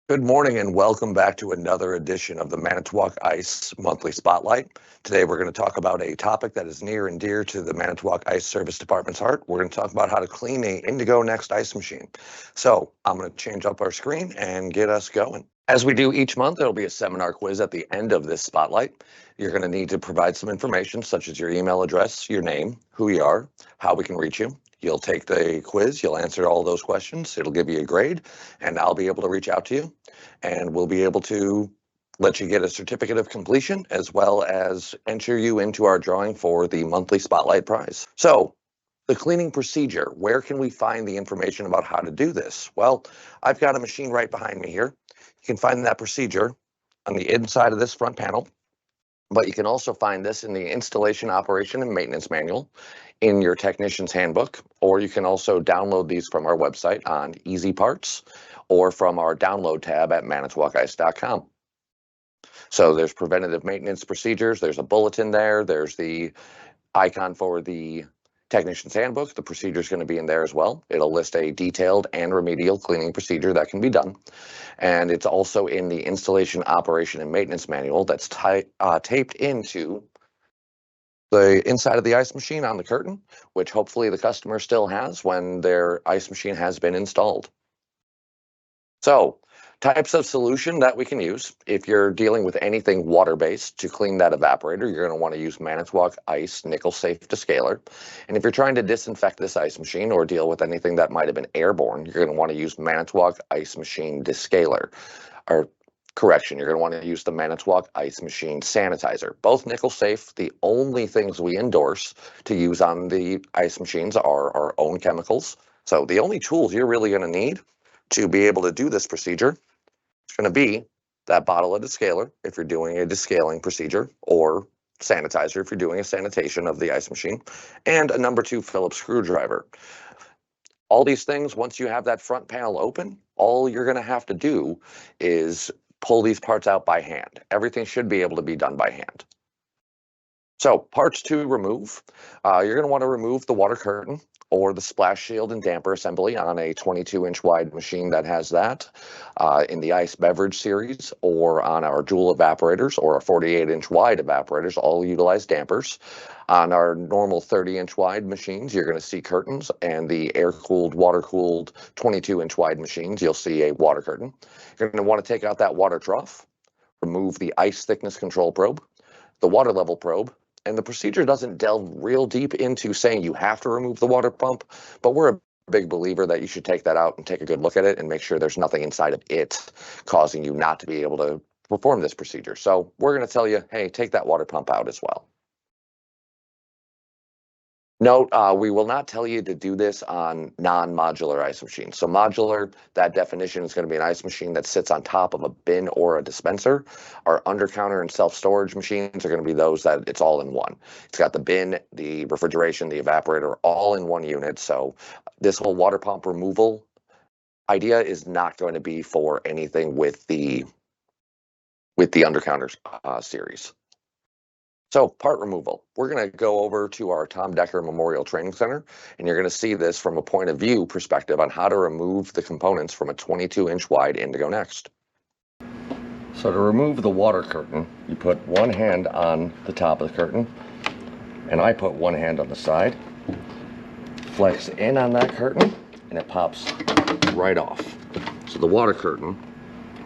Good morning and welcome back to another edition of the Manitowoc Ice Monthly Spotlight. Today we're going to talk about a topic that is near and dear to the Manitowoc Ice Service Department's heart. We're going to talk about how to clean a Indigo NXT ice machine. So I'm going to change up our screen and get us going. As we do each month, there'll be a seminar quiz at the end of this spotlight. You're going to need to provide some information such as your email address, your name, who you are, how we can reach you. You'll take the quiz, you'll answer all those questions, it'll give you a grade, and I'll be able to reach out to you, and we'll be able to let you get a certificate of completion as well as enter you into our drawing for the monthly Spotlight Prize. So, the cleaning procedure, where can we find the information about how to do this? Well, I've got a machine right behind me here. You can find that procedure on the inside of this front panel, but you can also find this in the installation, operation, and maintenance manual in your technician's handbook, or you can also download these from our website on Easy Parts or from our download tab at manitowocice.com. So there's preventative maintenance procedures, there's a bulletin there, there's the icon for the technician's handbook. The procedure is going to be in there as well. It'll list a detailed and remedial cleaning procedure that can be done. And it's also in the installation, operation, and maintenance manual that's taped into the inside of the ice machine on the curtain, which hopefully the customer still has when their ice machine has been installed. So, types of solution that we can use. If you're dealing with anything water-based to clean that evaporator, you're going to want to use Manitowoc Ice Nickel Safe Descaler. And if you're trying to disinfect this ice machine or deal with anything that might have been airborne, you're going to want to use Manitowoc Ice Machine Descaler. Or correction, you're going to want to use the Manitowoc Ice Machine Sanitizer. Both nickel safe. The only things we endorse to use on the ice machines are our own chemicals. So the only tools you're really going to need to be able to do this procedure is going to be that bottle of descaler if you're doing a descaling procedure, or sanitizer if you're doing a sanitation of the ice machine, and a number 2 Phillips screwdriver. All these things, once you have that front panel open, all you're going to have to do is pull these parts out by hand. Everything should be able to be done by hand. So parts to remove, you're going to want to remove the water curtain or the splash shield and damper assembly on a 22-inch wide machine that has that, in the ice beverage series, or on our dual evaporators or our 48-inch wide evaporators, all utilize dampers. On our normal 30-inch wide machines, you're going to see curtains, and the air-cooled, water-cooled 22-inch wide machines, you'll see a water curtain. You're going to want to take out that water trough, remove the ice thickness control probe, the water level probe, and the procedure doesn't delve real deep into saying you have to remove the water pump, but we're a big believer that you should take that out and take a good look at it and make sure there's nothing inside of it causing you not to be able to perform this procedure. So we're going to tell you, hey, take that water pump out as well. Note, we will not tell you to do this on non-modular ice machines. So modular, that definition is going to be an ice machine that sits on top of a bin or a dispenser. Our under-counter and self-storage machines are going to be those that it's all in one. It's got the bin, the refrigeration, the evaporator, all in one unit. So this whole water pump removal idea is not going to be for anything with the under-counter series. So part removal, we're going to go over to our Tom Decker Memorial Training Center, and you're going to see this from a point of view perspective on how to remove the components from a 22-inch wide Indigo NXT. So to remove the water curtain, you put one hand on the top of the curtain, and I put one hand on the side, flex in on that curtain, and it pops right off. So the water curtain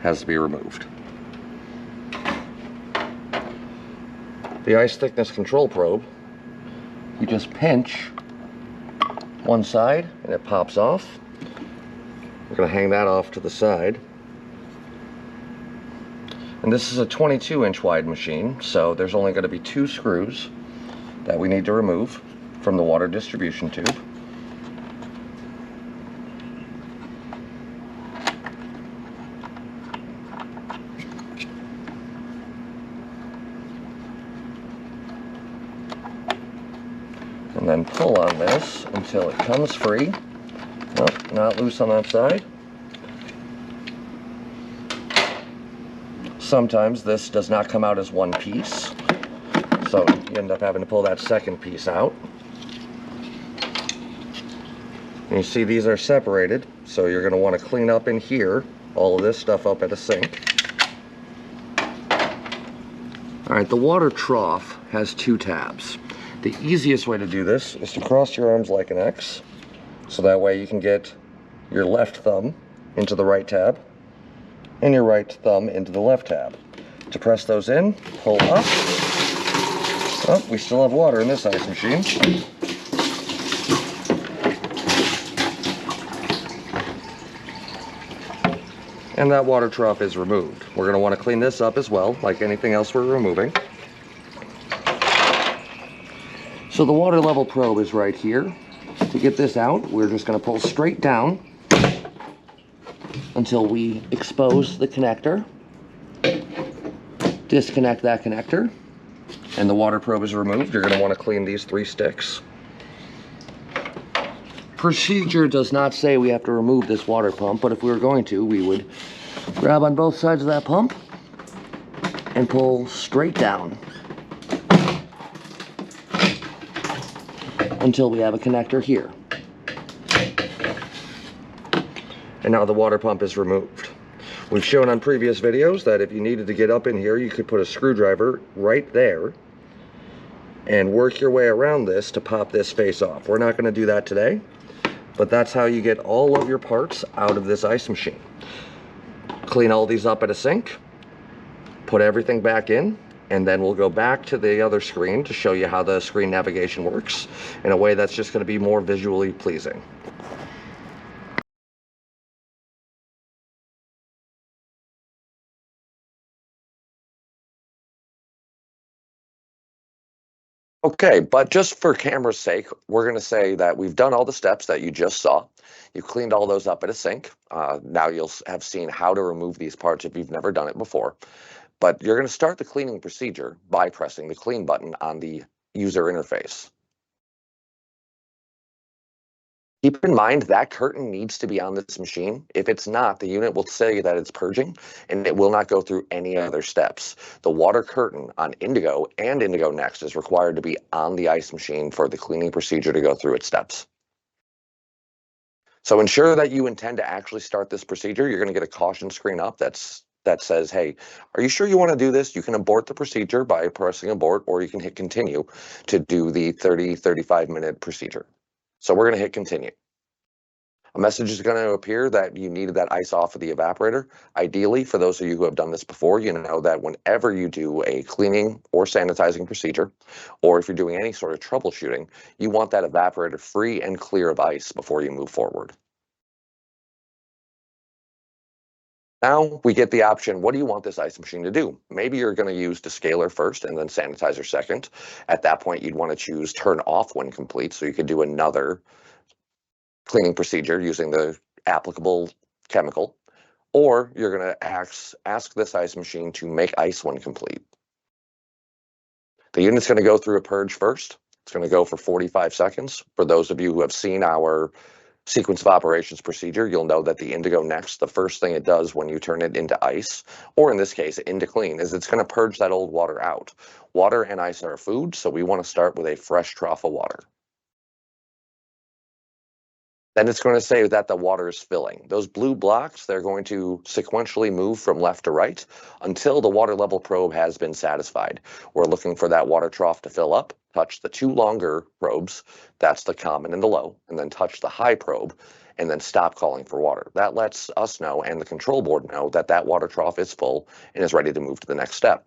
has to be removed. The ice thickness control probe, you just pinch one side and it pops off. We're going to hang that off to the side. And this is a 22-inch wide machine, so there's only going to be 2 screws that we need to remove from the water distribution tube. And then pull on this until it comes free. Nope, not loose on that side. Sometimes this does not come out as one piece, so you end up having to pull that second piece out. And you see these are separated, so you're going to want to clean up in here all of this stuff up at a sink. All right, the water trough has 2 tabs. The easiest way to do this is to cross your arms like an X, so that way you can get your left thumb into the right tab and your right thumb into the left tab. To press those in, pull up. Oh, we still have water in this ice machine. And that water trough is removed. We're going to want to clean this up as well, like anything else we're removing. So the water level probe is right here. To get this out, we're just going to pull straight down until we expose the connector. Disconnect that connector, and the water probe is removed. You're going to want to clean these 3 sticks. Procedure does not say we have to remove this water pump, but if we were going to, we would grab on both sides of that pump and pull straight down until we have a connector here. And now the water pump is removed. We've shown on previous videos that if you needed to get up in here, you could put a screwdriver right there and work your way around this to pop this face off. We're not going to do that today, but that's how you get all of your parts out of this ice machine. Clean all these up at a sink, put everything back in, and then we'll go back to the other screen to show you how the screen navigation works in a way that's just going to be more visually pleasing. Okay, but just for camera's sake, we're going to say that we've done all the steps that you just saw. You cleaned all those up at a sink. Now you'll have seen how to remove these parts if you've never done it before. But you're going to start the cleaning procedure by pressing the clean button on the user interface. Keep in mind that curtain needs to be on this machine. If it's not, the unit will say that it's purging and it will not go through any other steps. The water curtain on Indigo and Indigo NXT is required to be on the ice machine for the cleaning procedure to go through its steps. So ensure that you intend to actually start this procedure. You're going to get a caution screen up that says, hey, are you sure you want to do this? You can abort the procedure by pressing abort, or you can hit continue to do the 35 minute procedure. So we're going to hit continue. A message is going to appear that you needed that ice off of the evaporator. Ideally, for those of you who have done this before, you know that whenever you do a cleaning or sanitizing procedure, or if you're doing any sort of troubleshooting, you want that evaporator free and clear of ice before you move forward. Now we get the option, what do you want this ice machine to do? Maybe you're going to use descaler first and then sanitizer second. At that point, you'd want to choose turn off when complete, so you could do another cleaning procedure using the applicable chemical, or you're going to ask this ice machine to make ice when complete. The unit's going to go through a purge first. It's going to go for 45 seconds. For those of you who have seen our sequence of operations procedure, you'll know that the Indigo NXT, the first thing it does when you turn it into ice, or in this case, into clean, is it's going to purge that old water out. Water and ice are food, so we want to start with a fresh trough of water. Then it's going to say that the water is filling. Those blue blocks, they're going to sequentially move from left to right until the water level probe has been satisfied. We're looking for that water trough to fill up, touch the 2 longer probes, that's the common and the low, and then touch the high probe, and then stop calling for water. That lets us know and the control board know that that water trough is full and is ready to move to the next step.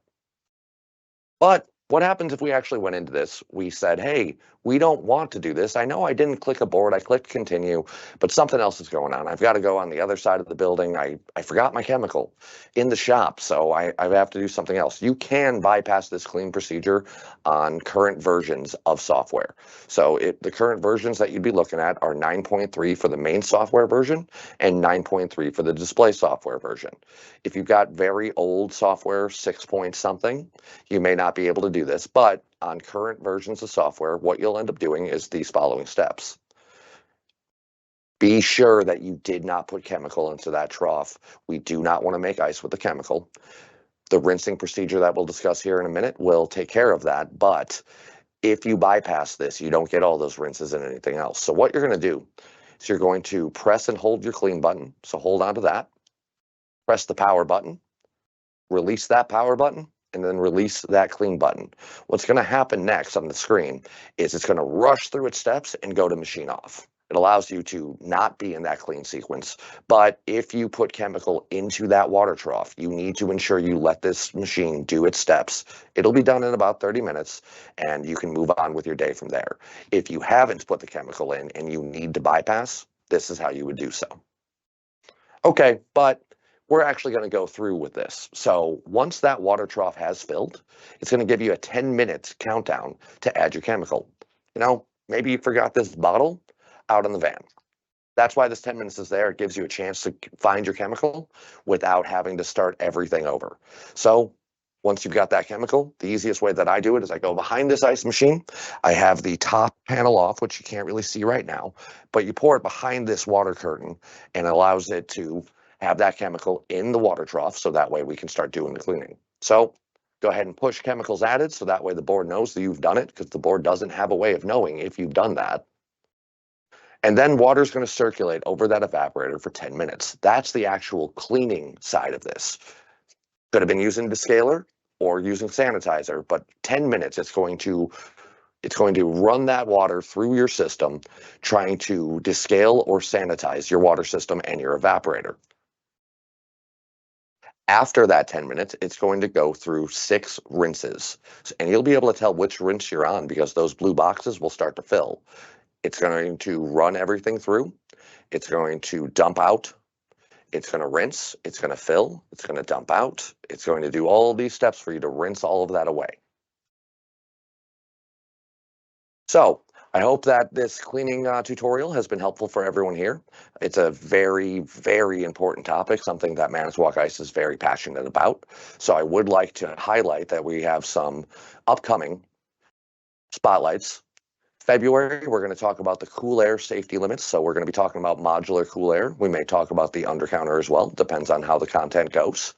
But what happens if we actually went into this? We said, hey, we don't want to do this. I know I didn't click abort, I clicked continue, but something else is going on. I've got to go on the other side of the building. I forgot my chemical in the shop, so I have to do something else. You can bypass this clean procedure on current versions of software. So the current versions that you'd be looking at are 9.3 for the main software version and 9.3 for the display software version. If you've got very old software, 6 point something, you may not be able to do this, but on current versions of software, what you'll end up doing is these following steps. Be sure that you did not put chemical into that trough. We do not want to make ice with the chemical. The rinsing procedure that we'll discuss here in a minute will take care of that, but if you bypass this, you don't get all those rinses and anything else. So what you're going to do is you're going to press and hold your clean button, so hold on to that. press the power button, release that power button, and then release that clean button. What's going to happen next on the screen is it's going to rush through its steps and go to machine off. It allows you to not be in that clean sequence. But if you put chemical into that water trough, you need to ensure you let this machine do its steps. It'll be done in about 30 minutes, and you can move on with your day from there. If you haven't put the chemical in and you need to bypass, this is how you would do so. Okay, but we're actually going to go through with this. So once that water trough has filled, it's going to give you a 10-minute countdown to add your chemical. Maybe you forgot this bottle out in the van. That's why this 10 minutes is there. It gives you a chance to find your chemical without having to start everything over. So once you've got that chemical, the easiest way that I do it is I go behind this ice machine. I have the top panel off, which you can't really see right now, but you pour it behind this water curtain and it allows it to have that chemical in the water trough, so that way we can start doing the cleaning. So go ahead and push chemicals added, so that way the board knows that you've done it, because the board doesn't have a way of knowing if you've done that. And then water is going to circulate over that evaporator for 10 minutes. That's the actual cleaning side of this. Could have been using descaler or using sanitizer, but 10 minutes it's going to run that water through your system, trying to descale or sanitize your water system and your evaporator. After that 10 minutes, it's going to go through 6 rinses. And you'll be able to tell which rinse you're on because those blue boxes will start to fill. It's going to run everything through. It's going to dump out. It's going to rinse. It's going to fill. It's going to dump out. It's going to do all of these steps for you to rinse all of that away. So I hope that this cleaning tutorial has been helpful for everyone here. It's a very, very important topic, something that Manitowoc Ice is very passionate about. So I would like to highlight that we have some upcoming spotlights. February, we're going to talk about the cool air safety limits. So we're going to be talking about modular cool air. We may talk about the undercounter as well. Depends on how the content goes.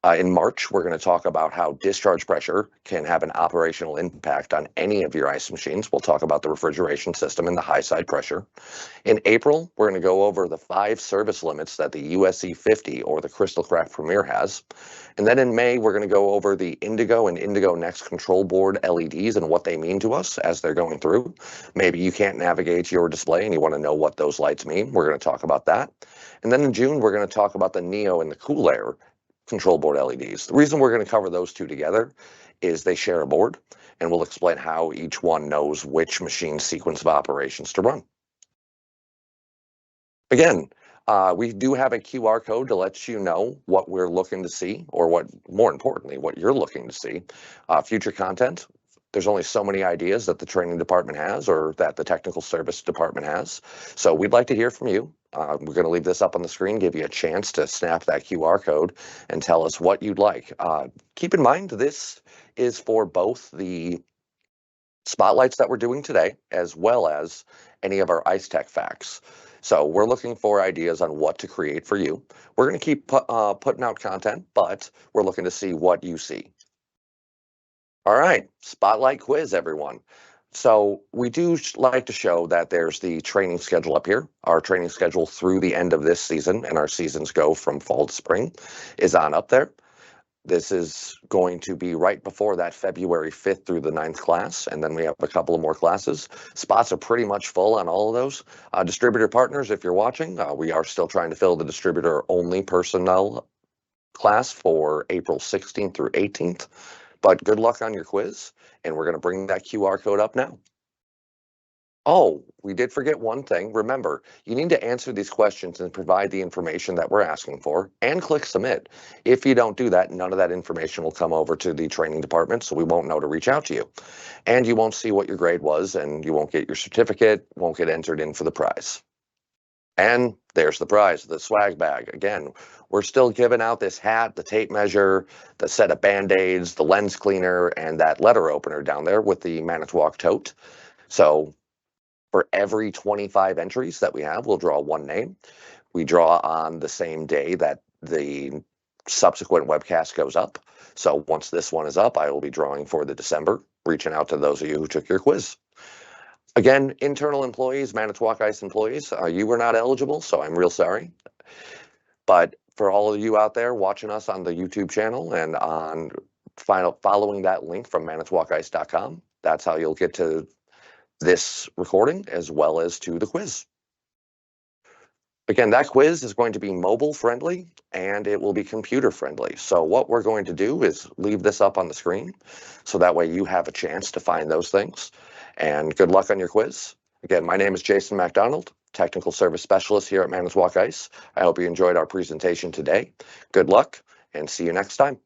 In March, we're going to talk about how discharge pressure can have an operational impact on any of your ice machines. We'll talk about the refrigeration system and the high side pressure. In April, we're going to go over the 5 service limits that the USC 50 or the Crystal Craft Premier has. And then in May, we're going to go over the Indigo and Indigo NXT control board LEDs and what they mean to us as they're going through. Maybe you can't navigate your display and you want to know what those lights mean. We're going to talk about that. And then in June, we're going to talk about the Neo and the Cool Air control board LEDs. The reason we're going to cover those two together is they share a board, and we'll explain how each one knows which machine sequence of operations to run. Again, we do have a QR code to let you know what we're looking to see, or what, more importantly, what you're looking to see. Future content. There's only so many ideas that the training department has or that the technical service department has. So we'd like to hear from you. We're going to leave this up on the screen, give you a chance to snap that QR code and tell us what you'd like. Keep in mind, this is for both the spotlights that we're doing today, as well as any of our Ice Tech facts. So we're looking for ideas on what to create for you. We're going to keep putting out content, but we're looking to see what you see. All right, spotlight quiz, everyone. So we do like to show that there's the training schedule up here. Our training schedule through the end of this season, and our seasons go from fall to spring, is on up there. This is going to be right before that February 5th through the 9th class, and then we have a couple of more classes. Spots are pretty much full on all of those. Distributor partners, if you're watching, we are still trying to fill the distributor-only personnel class for April 16th through 18th. But good luck on your quiz, and we're going to bring that QR code up now. Oh, we did forget one thing. Remember, you need to answer these questions and provide the information that we're asking for, and click submit. If you don't do that, none of that information will come over to the training department, so we won't know to reach out to you. And you won't see what your grade was, and you won't get your certificate, won't get entered in for the prize. And there's the prize, the swag bag. Again, we're still giving out this hat, the tape measure, the set of Band-Aids, the lens cleaner, and that letter opener down there with the Manitowoc tote. So for every 25 entries that we have, we'll draw one name. We draw on the same day that the subsequent webcast goes up. So once this one is up, I will be drawing for the December, reaching out to those of you who took your quiz. Again, internal employees, Manitowoc Ice employees, you were not eligible, so I'm real sorry. But for all of you out there watching us on the YouTube channel and on following that link from manitowocice.com, that's how you'll get to this recording as well as to the quiz. Again, that quiz is going to be mobile friendly and it will be computer friendly. So what we're going to do is leave this up on the screen so that way you have a chance to find those things. And good luck on your quiz. Again, my name is Jason MacDonald, Technical Service Specialist here at Manitowoc Ice. I hope you enjoyed our presentation today. Good luck and see you next time.